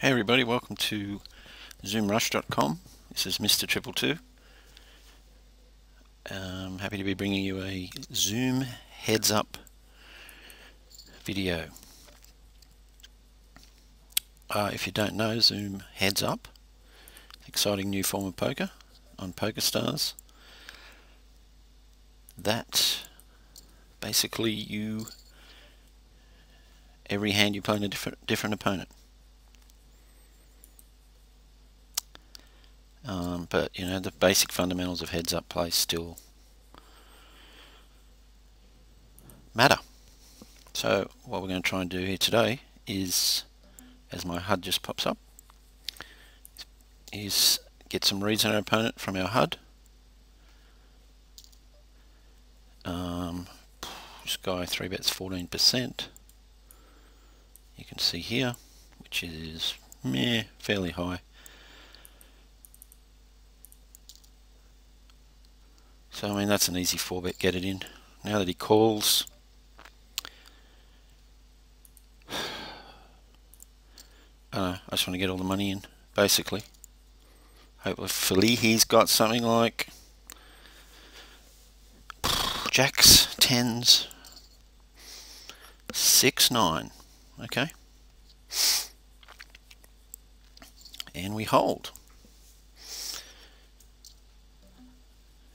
Hey everybody, welcome to zoomrush.com. This is Mr. 222. Happy to be bringing you a Zoom heads up video. If you don't know, Zoom heads up, exciting new form of poker on PokerStars. That basically every hand you play in a different opponent. But you know, the basic fundamentals of heads up play still matter. So what we're going to try and do here today is, as my HUD just pops up, is get some reads on our opponent from our HUD. This guy 3-bets 14%. You can see here, which is fairly high. So I mean, that's an easy 4-bet, get it in. Now that he calls, I just want to get all the money in, basically. Hopefully he's got something like jacks, 10s, 6, 9. Okay. And we hold.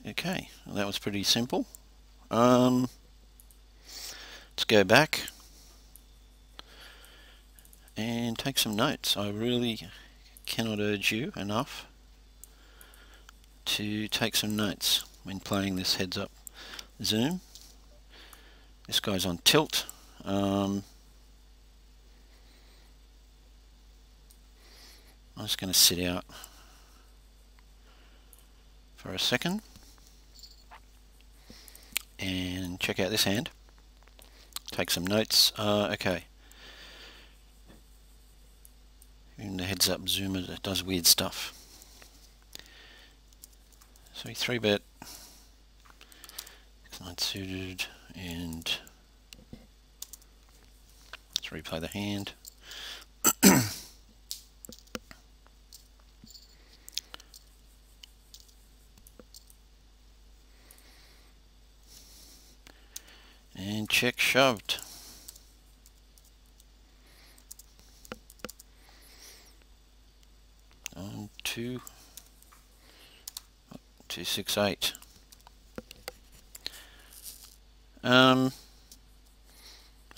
Okay, well, that was pretty simple. Let's go back and take some notes. I really cannot urge you enough to take some notes when playing this heads up Zoom. This guy's on tilt. I'm just going to sit out for a second and check out this hand, take some notes. Okay, in the heads up zoomer, it does weird stuff. So he 3-bet, not suited, and let's replay the hand. And check shoved. On 2, 2, 6, 8. I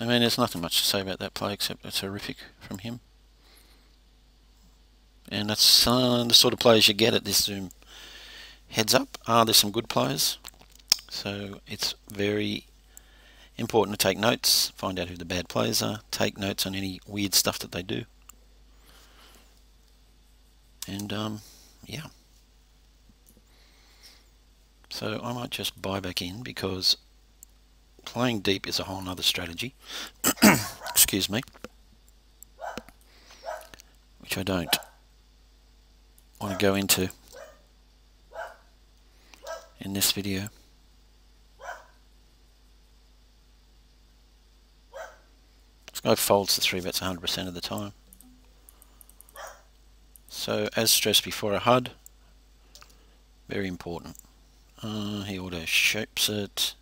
mean, there's nothing much to say about that play except it's horrific from him. And that's the sort of players you get at this Zoom heads up. There's some good players, so it's very important to take notes, find out who the bad players are, take notes on any weird stuff that they do. And yeah. So I might just buy back in because playing deep is a whole nother strategy. Excuse me. Which I don't want to go into in this video. This guy folds the 3-bets 100% of the time. So, as stressed before, a HUD, very important. He auto shapes it.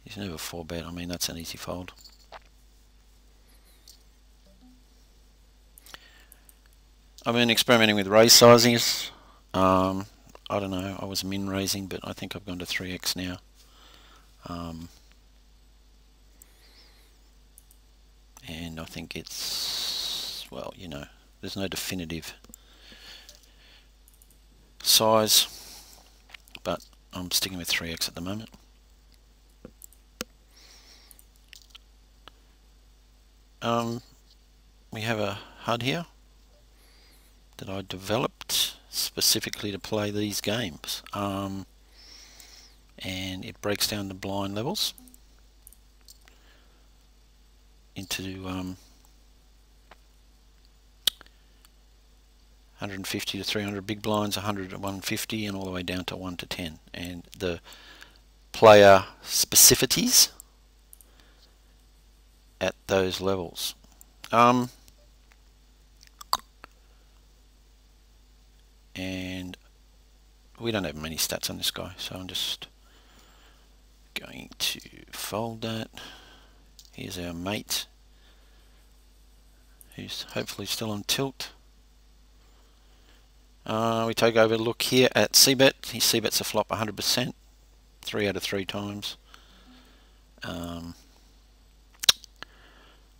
He's never 4-bet. I mean, that's an easy fold. I've been experimenting with raise sizings. I don't know. I was min raising, but I think I've gone to 3x now. And I think it's, well, you know, there's no definitive size, but I'm sticking with 3x at the moment. We have a HUD here that I developed specifically to play these games, and it breaks down the blind levels into 150 to 300 big blinds, 100 to 150, and all the way down to 1 to 10. And the player specificities at those levels. we don't have many stats on this guy, so I'm just going to fold that. Here's our mate, who's hopefully still on tilt. We take over a look here at C-bet. His C-bet's a flop 100%, 3 out of 3 times.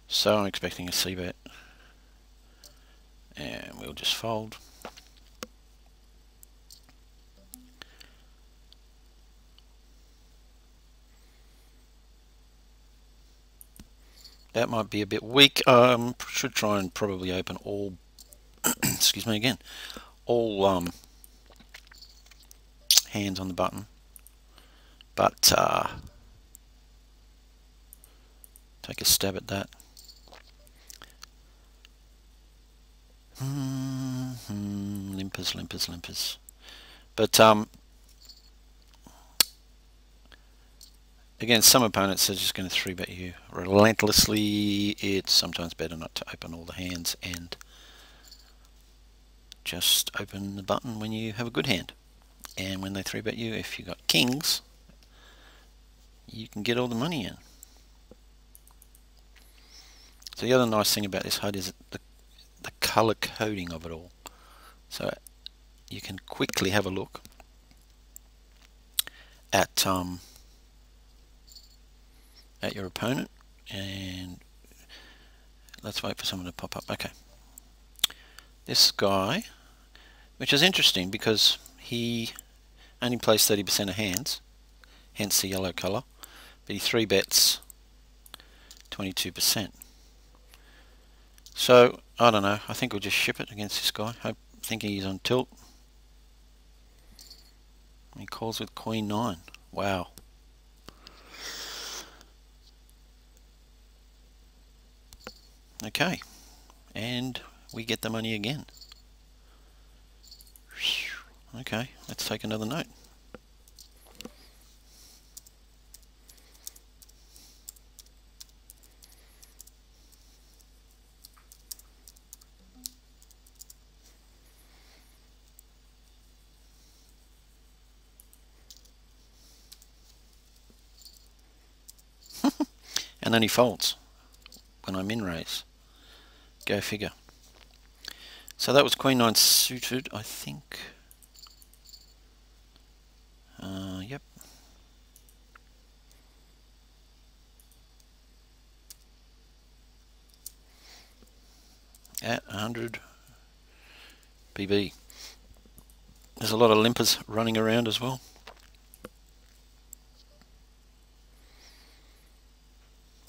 So I'm expecting a C-bet, and we'll just fold. That might be a bit weak. Should try and probably open all excuse me again, all hands on the button, but take a stab at that. Limpers. But again, some opponents are just going to 3-bet you relentlessly. It's sometimes better not to open all the hands and just open the button when you have a good hand. And when they 3-bet you, if you got kings, you can get all the money in. So the other nice thing about this HUD is the color coding of it all. So you can quickly have a look at your opponent, and let's wait for someone to pop up. Okay, this guy, which is interesting because he only plays 30% of hands, hence the yellow color, but he 3-bets 22%. So I don't know, I think we'll just ship it against this guy, thinking he's on tilt. He calls with Queen 9. Wow. Okay, and we get the money again. Okay, let's take another note. And then he folds when I'm in raise. Go figure. So that was Queen 9 suited, I think. Yep. At 100 BB. There's a lot of limpers running around as well.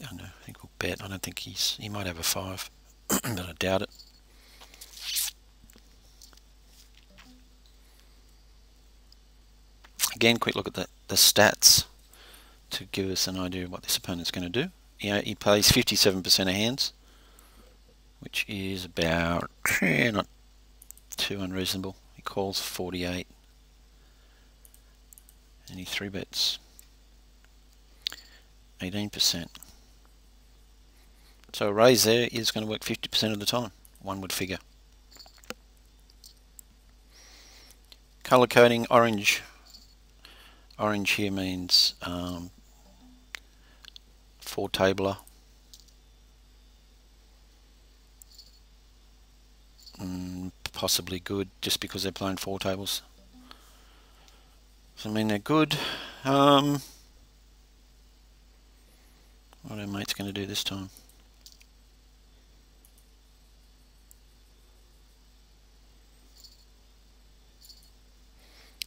I know, I think we'll bet. I don't think he might have a 5, but I doubt it. Again, quick look at the stats to give us an idea of what this opponent's going to do. He plays 57% of hands, which is about not too unreasonable. He calls 48, and he 3-bets 18%. So a raise there is going to work 50% of the time, one would figure. Color coding, orange. Orange here means 4-tabler. Possibly good, just because they're playing 4 tables. So I mean they're good. What are our mates going to do this time?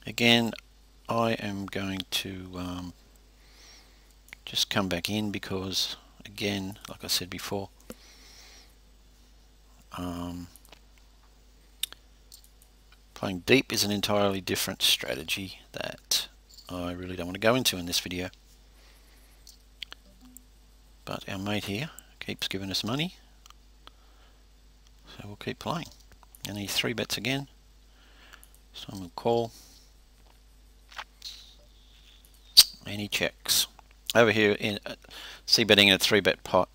Again, I am going to just come back in because, again, like I said before, playing deep is an entirely different strategy that I really don't want to go into in this video. But our mate here keeps giving us money, so we'll keep playing. And he 3-bets again, so I'm going to call. And he checks. Over here in C-betting in a 3-bet pot.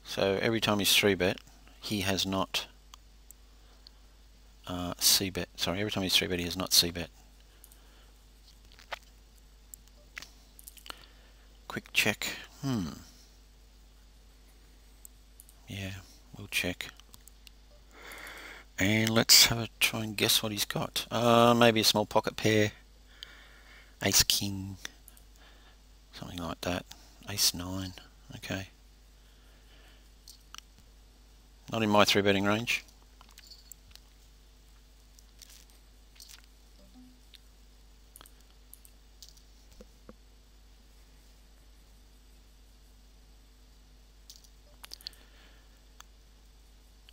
So every time he's 3-bet, he has not C-bet. Sorry, every time he's 3-bet, he is not C-bet. Quick check. Yeah, we'll check. And let's have a try and guess what he's got. Maybe a small pocket pair. Ace king. Something like that. Ace 9. Okay. Not in my 3-betting range.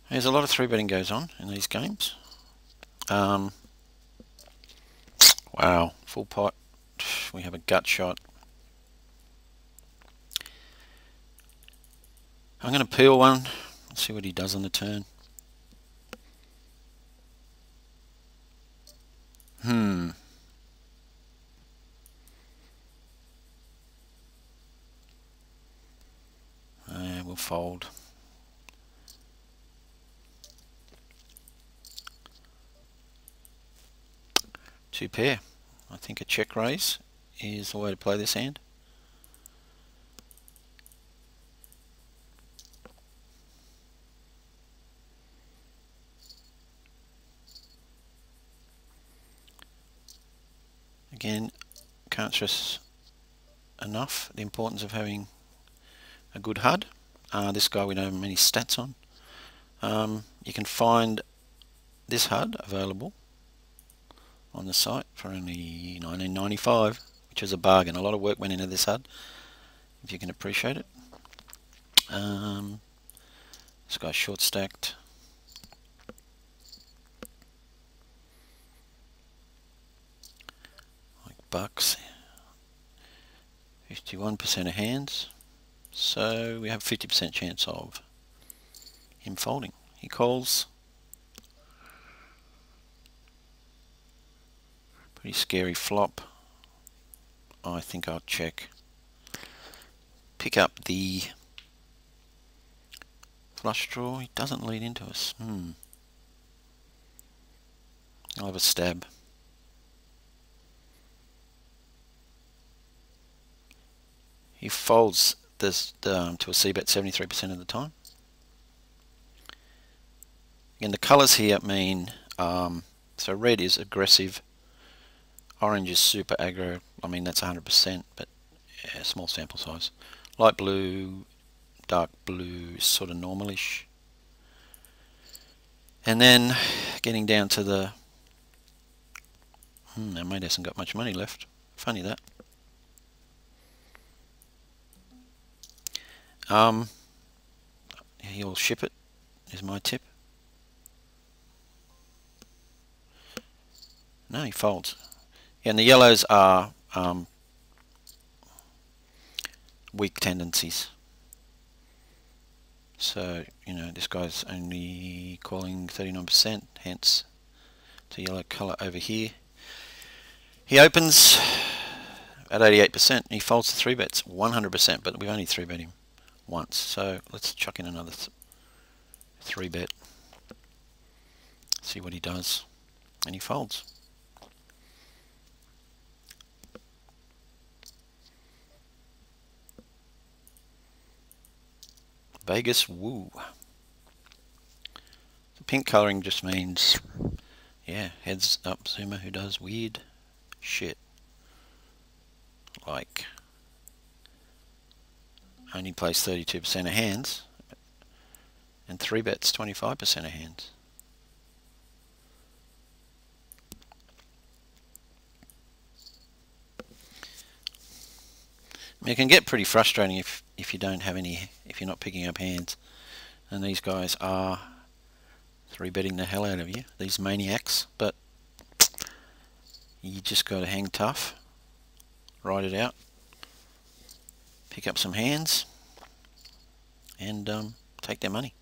There's a lot of 3-betting goes on in these games. Wow, full pot. We have a gut shot. I'm going to peel one. Let's see what he does on the turn. We'll fold. Two pair. I think a check raise is the way to play this hand. Again, can't stress enough the importance of having a good HUD. This guy we don't have many stats on. You can find this HUD available on the site for only $19.95, which is a bargain. A lot of work went into this HUD, if you can appreciate it. This guy's short stacked. Like bucks. 51% of hands. So we have 50% chance of him folding. He calls. Pretty scary flop. I think I'll check. Pick up the flush draw. He doesn't lead into us. I'll have a stab. He folds this to a C-bet 73% of the time. Again, the colours here mean, so red is aggressive, orange is super aggro. I mean, that's 100%, but yeah, small sample size. Light blue, dark blue, sort of normalish. And then getting down to the, our mate hasn't got much money left. Funny that. He'll ship it, is my tip. No, he folds. Yeah, and the yellows are weak tendencies. So, you know, this guy's only calling 39%, hence the yellow colour over here. He opens at 88%, he folds to 3-bets, 100%, but we've only 3-bet him once. So let's chuck in another 3-bet, see what he does, and he folds. Vegas woo. The pink colouring just means, yeah, heads up zoomer who does weird shit. Like, only plays 32% of hands, and 3-bets 25% of hands. I mean, it can get pretty frustrating if you don't have any, if you're not picking up hands, and these guys are 3-betting the hell out of you, these maniacs. But you just got to hang tough, ride it out, pick up some hands, and take their money.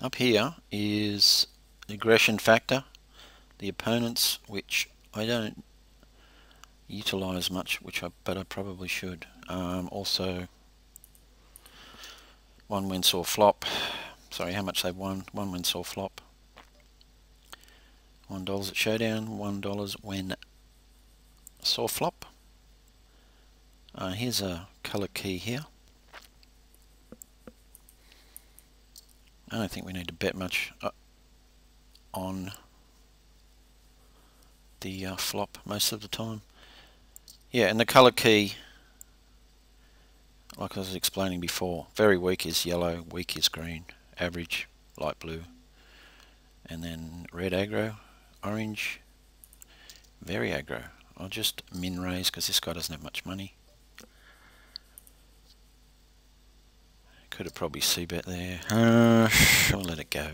Up here is the aggression factor, the opponents, which I don't utilise much, but I probably should. Also, one win saw flop. Sorry, how much they've won. One win saw flop. $1 at showdown. $1 when saw flop. Here's a colour key here. I don't think we need to bet much on the flop most of the time. Yeah, and the colour key, like I was explaining before, very weak is yellow, weak is green, average light blue, and then red aggro, orange very aggro. I'll just min raise because this guy doesn't have much money. Could have probably c-bet there. I'll let it go.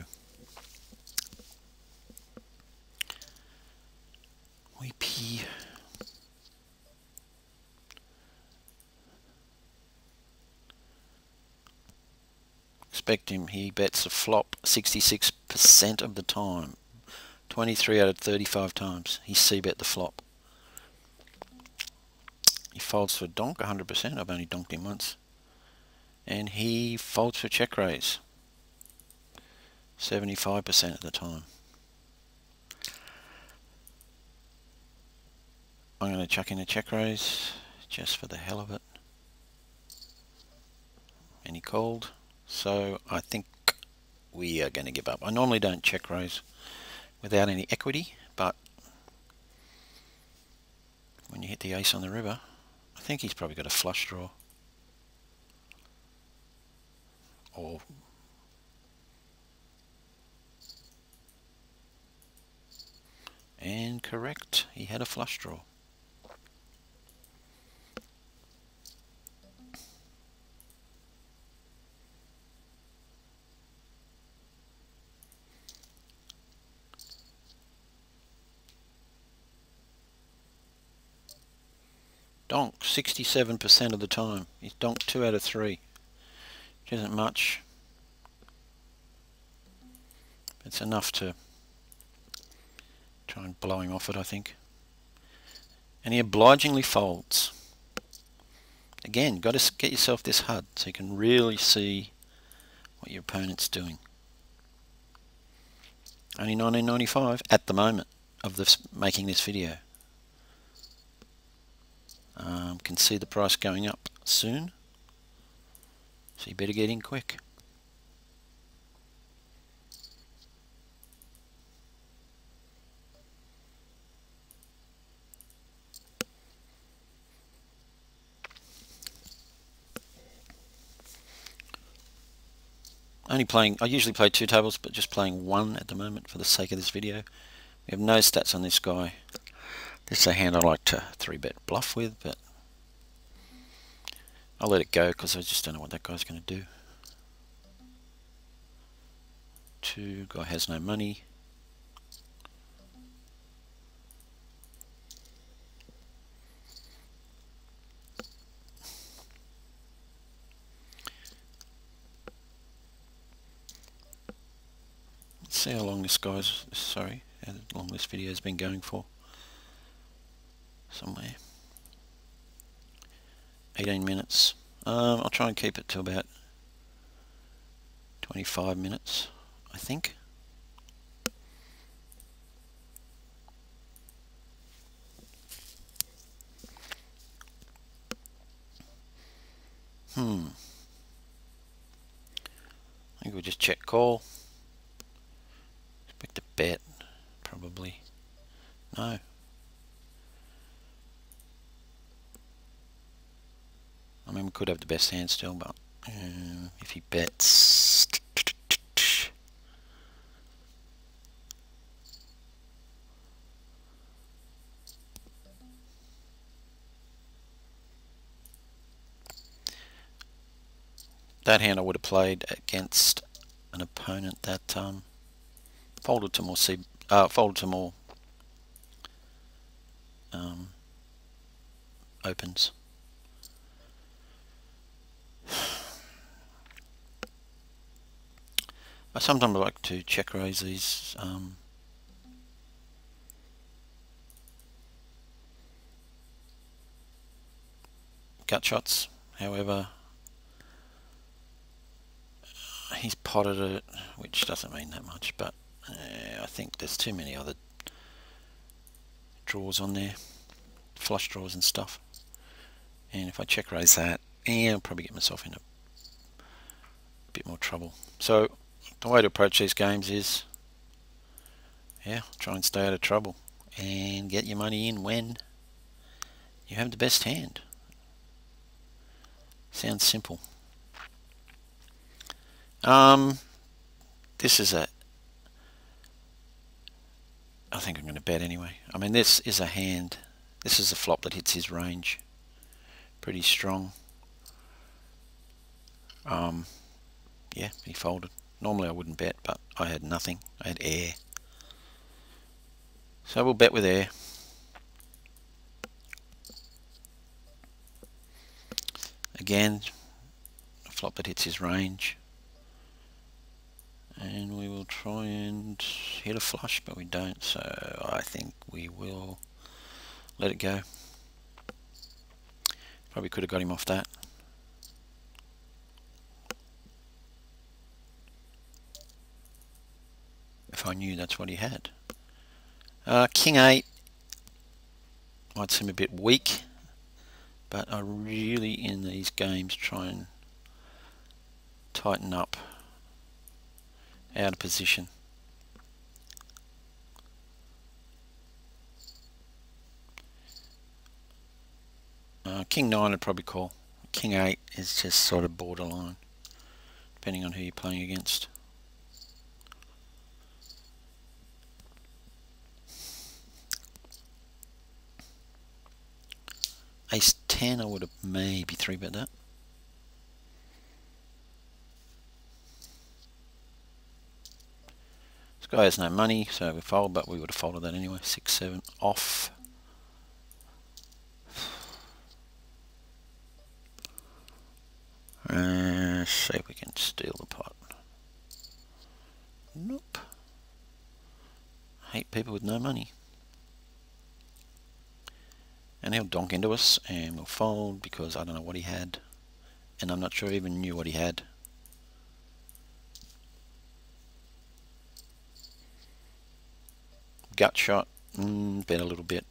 Weepy. Expect him. He bets a flop 66% of the time. 23 out of 35 times. He c-bet the flop. He folds for donk 100%. I've only donked him once. And he folds for check raise 75% of the time. I'm going to chuck in a check raise just for the hell of it. And he called. So I think we are going to give up. I normally don't check raise without any equity, but when you hit the ace on the river, I think he's probably got a flush draw. Or and correct, he had a flush draw. Donk 67% of the time. He's donked 2 out of 3. Which isn't much. It's enough to try and blow him off it, I think. And he obligingly folds. Again, got to get yourself this HUD so you can really see what your opponent's doing. Only 19.95 at the moment of this making this video. Can see the price going up soon, so you better get in quick. Only playing, I usually play 2 tables, but just playing 1 at the moment for the sake of this video. We have no stats on this guy. This is a hand I like to 3-bet bluff with, but I'll let it go because I just don't know what that guy's going to do. 2, guy has no money. Let's see how long this guy's, sorry, how long this video's been going for. Somewhere. 18 minutes. I'll try and keep it to about 25 minutes, I think. I think we'll just check call. Expect a bet, probably. No. I mean, we could have the best hand still, but if he bets... That hand I would have played against an opponent that folded to more opens. I sometimes like to check raise these gut shots. However, he's potted it, which doesn't mean that much, but I think there's too many other draws on there, flush draws and stuff. And if I check raise that, I'll probably get myself in a bit more trouble. So the way to approach these games is, try and stay out of trouble and get your money in when you have the best hand. Sounds simple. This is I think I'm going to bet anyway. I mean, this is a hand. This is a flop that hits his range pretty strong. Yeah, he folded. Normally I wouldn't bet, but I had nothing. I had air. So we'll bet with air. Again, a flop that hits his range. And we will try and hit a flush, but we don't, so I think we will let it go. Probably could have got him off that. If I knew that's what he had. King 8 might seem a bit weak, but I really, in these games, try and tighten up out of position. King 9 I'd probably call. King 8 is just sort of borderline, depending on who you're playing against. Ace 10 I would have maybe 3-bet that. This guy has no money, so we fold, but we would have folded that anyway. 6, 7 off. See if we can steal the pot. Nope. Hate people with no money. And he'll donk into us, and we'll fold because I don't know what he had, and I'm not sure he even knew what he had. Gut shot, bet a little bit.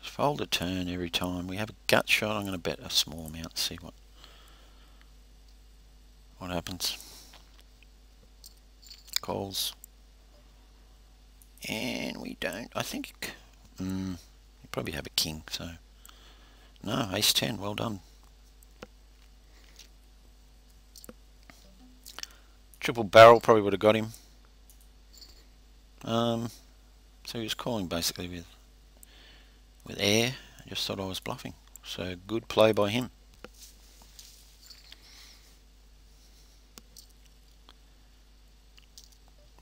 Fold a turn every time. We have a gut shot. I'm going to bet a small amount, see what happens. Calls. And we don't. I think you probably have a king, so no, ace 10, well done. Triple barrel probably would have got him. So he was calling basically with air. I just thought I was bluffing. So good play by him.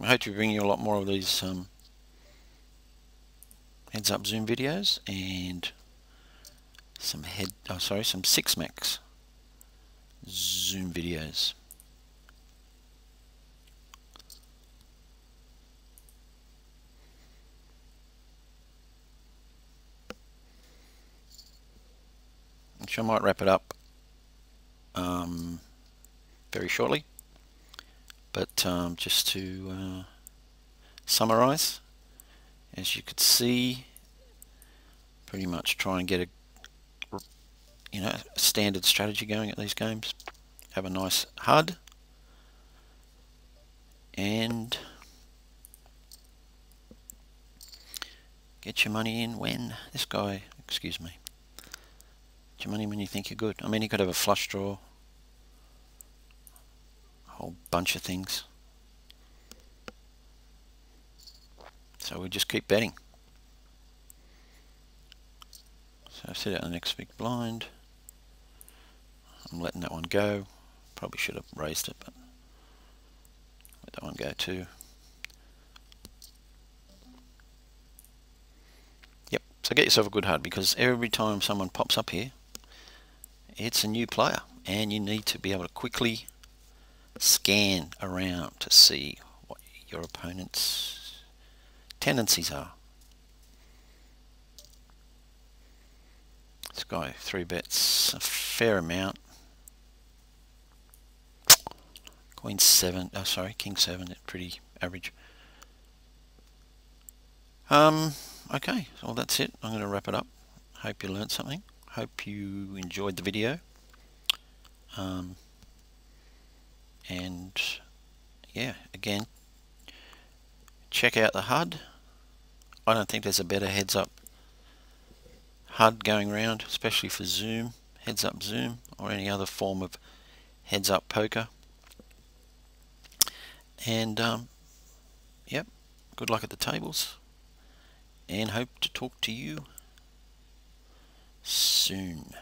I hope to bring you a lot more of these heads up zoom videos and some some 6-max zoom videos. Which I might wrap it up very shortly, but just to summarize, as you could see, pretty much try and get a standard strategy going at these games. Have a nice HUD and get your money in when this guy, excuse me, get your money when you think you're good. I mean, he could have a flush draw, a whole bunch of things. So we just keep betting. So I sit out the next big blind. I'm letting that one go. Probably should have raised it, but let that one go too. Yep, so get yourself a good HUD, because every time someone pops up here, it's a new player. and you need to be able to quickly scan around to see what your opponent's tendencies are. This guy 3-bets a fair amount. Queen 7, oh sorry, King 7, pretty average. Okay, well that's it. I'm going to wrap it up. Hope you learned something. Hope you enjoyed the video. And yeah, again, check out the HUD. I don't think there's a better heads-up HUD going around, especially for zoom, heads-up zoom, or any other form of heads-up poker. And yep, good luck at the tables, and hope to talk to you soon.